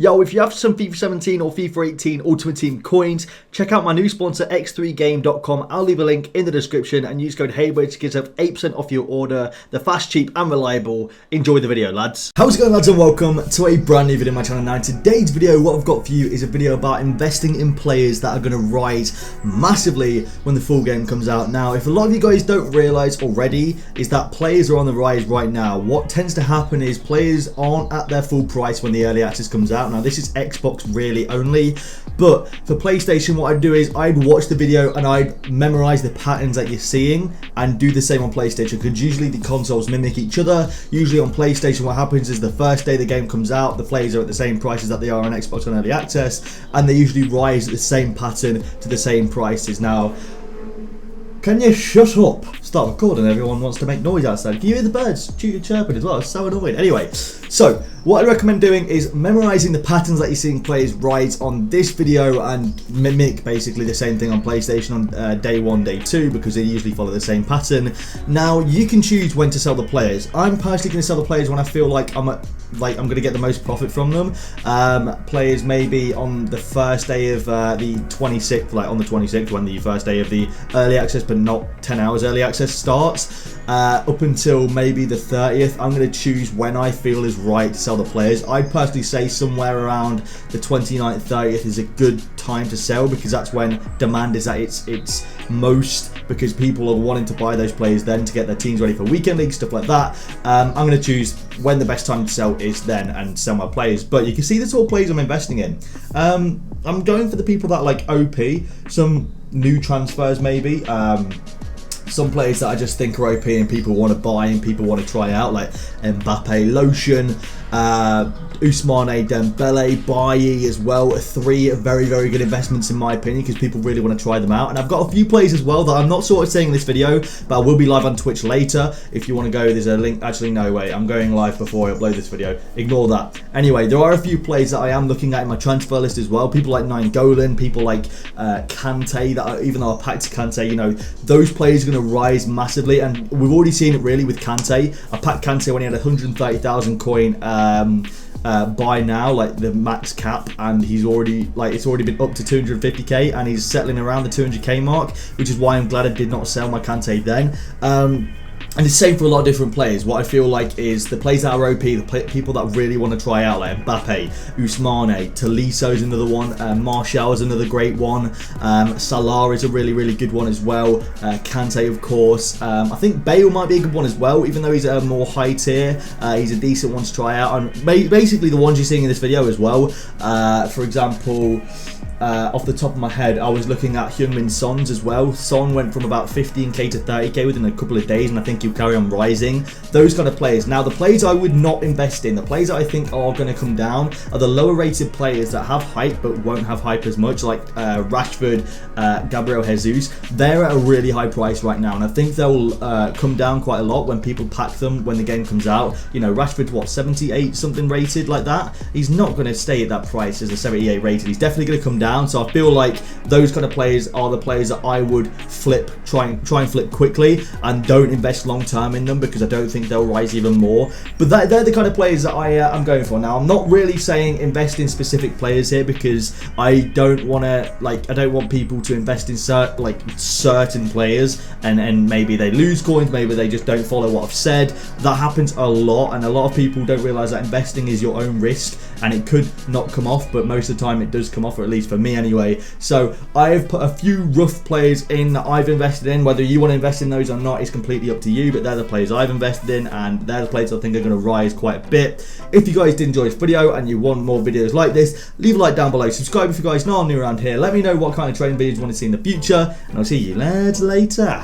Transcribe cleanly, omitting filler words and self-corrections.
Yo, if you have some FIFA 17 or FIFA 18 Ultimate Team coins, check out my new sponsor x3game.com. I'll leave a link in the description and use code HEYWORDS to get yourself 8% off your order. They're fast, cheap and reliable. Enjoy the video, lads. How's it going, lads, and welcome to a brand new video on my channel. Now in today's video, what I've got for you is a video about investing in players that are going to rise massively when the full game comes out. Now, if a lot of you guys don't realise already, is that players are on the rise right now. What tends to happen is players aren't at their full price when the early access comes out. Now this is Xbox really only, but for PlayStation what I'd do is I'd watch the video and I'd memorize the patterns that you're seeing and do the same on PlayStation, because usually the consoles mimic each other. Usually on PlayStation what happens is the first day the game comes out, the players are at the same prices that they are on Xbox on early access, and they usually rise at the same pattern to the same prices. Now, can you shut up? Start recording, everyone wants to make noise outside. Can you hear the birds chirping as well? It's so annoying. Anyway, so what I recommend doing is memorizing the patterns that you're seeing players rise on this video and mimic basically the same thing on PlayStation on day 1, day 2, because they usually follow the same pattern. Now, you can choose when to sell the players. I'm personally going to sell the players when I feel like I'm going to get the most profit from them. Players maybe on the first day of the 26th, like on the 26th when the first day of the early access, but not 10 hours early access starts, up until maybe the 30th. I'm going to choose when I feel is right to sell the players. I'd personally say somewhere around the 29th, 30th is a good time to sell, because that's when demand is at its most, because people are wanting to buy those players then to get their teams ready for weekend league, stuff like that. I'm going to choose when the best time to sell is then and sell my players. But you can see the sort of players I'm investing in. I'm going for the people that like OP, some new transfers maybe, some players that I just think are OP and people want to buy and people want to try out, like Mbappe, Lotion, Ousmane Dembele, Bailly as well. 3 very, very good investments in my opinion, because people really want to try them out. And I've got a few players as well that I'm not sort of saying in this video, but I will be live on Twitch later. If you want to go, there's a link. Actually, no, wait, I'm going live before I upload this video. Ignore that. Anyway, there are a few players that I am looking at in my transfer list as well. People like Nainggolan, people like Kante, that are, even though I packed Kante, you know, those players are going to rise massively. And we've already seen it really with Kante. I packed Kante when he had 130,000 coin by now, like the max cap, and he's already, like, it's already been up to 250k and he's settling around the 200k mark, which is why I'm glad I did not sell my Kante then. And it's the same for a lot of different players. What I feel like is the players that are OP, the people that really want to try out, like Mbappe, Ousmane, Tolisso is another one, Martial is another great one, Salah is a really, really good one as well, Kante of course, I think Bale might be a good one as well, even though he's a more high tier, he's a decent one to try out, and basically the ones you're seeing in this video as well. For example, off the top of my head, I was looking at Heung-min Son's as well. Son went from about 15k to 30k within a couple of days, and I think he'll carry on rising. Those kind of players. Now, the players I would not invest in, the players that I think are going to come down, are the lower rated players that have hype but won't have hype as much, like Rashford, Gabriel Jesus. They're at a really high price right now, and I think they'll come down quite a lot when people pack them when the game comes out. You know, Rashford's what, 78 something rated, like that? He's not going to stay at that price as a 78 rated. He's definitely going to come down. So I feel like those kind of players are the players that I would try and flip quickly, and don't invest long term in them, because I don't think they'll rise even more. But they're the kind of players that I'm going for. Now, I'm not really saying invest in specific players here, because I don't want to, like, I don't want people to invest in certain players and maybe they lose coins, maybe they just don't follow what I've said. That happens a lot, and a lot of people don't realize that investing is your own risk, and it could not come off, but most of the time it does come off, or at least for me anyway. So I've put a few rough players in that I've invested in. Whether you want to invest in those or not is completely up to you, but they're the players I've invested in, and they're the players I think are going to rise quite a bit. If you guys did enjoy this video and you want more videos like this, leave a like down below, subscribe if you guys know I'm new around here, let me know what kind of trading videos you want to see in the future, and I'll see you lads later.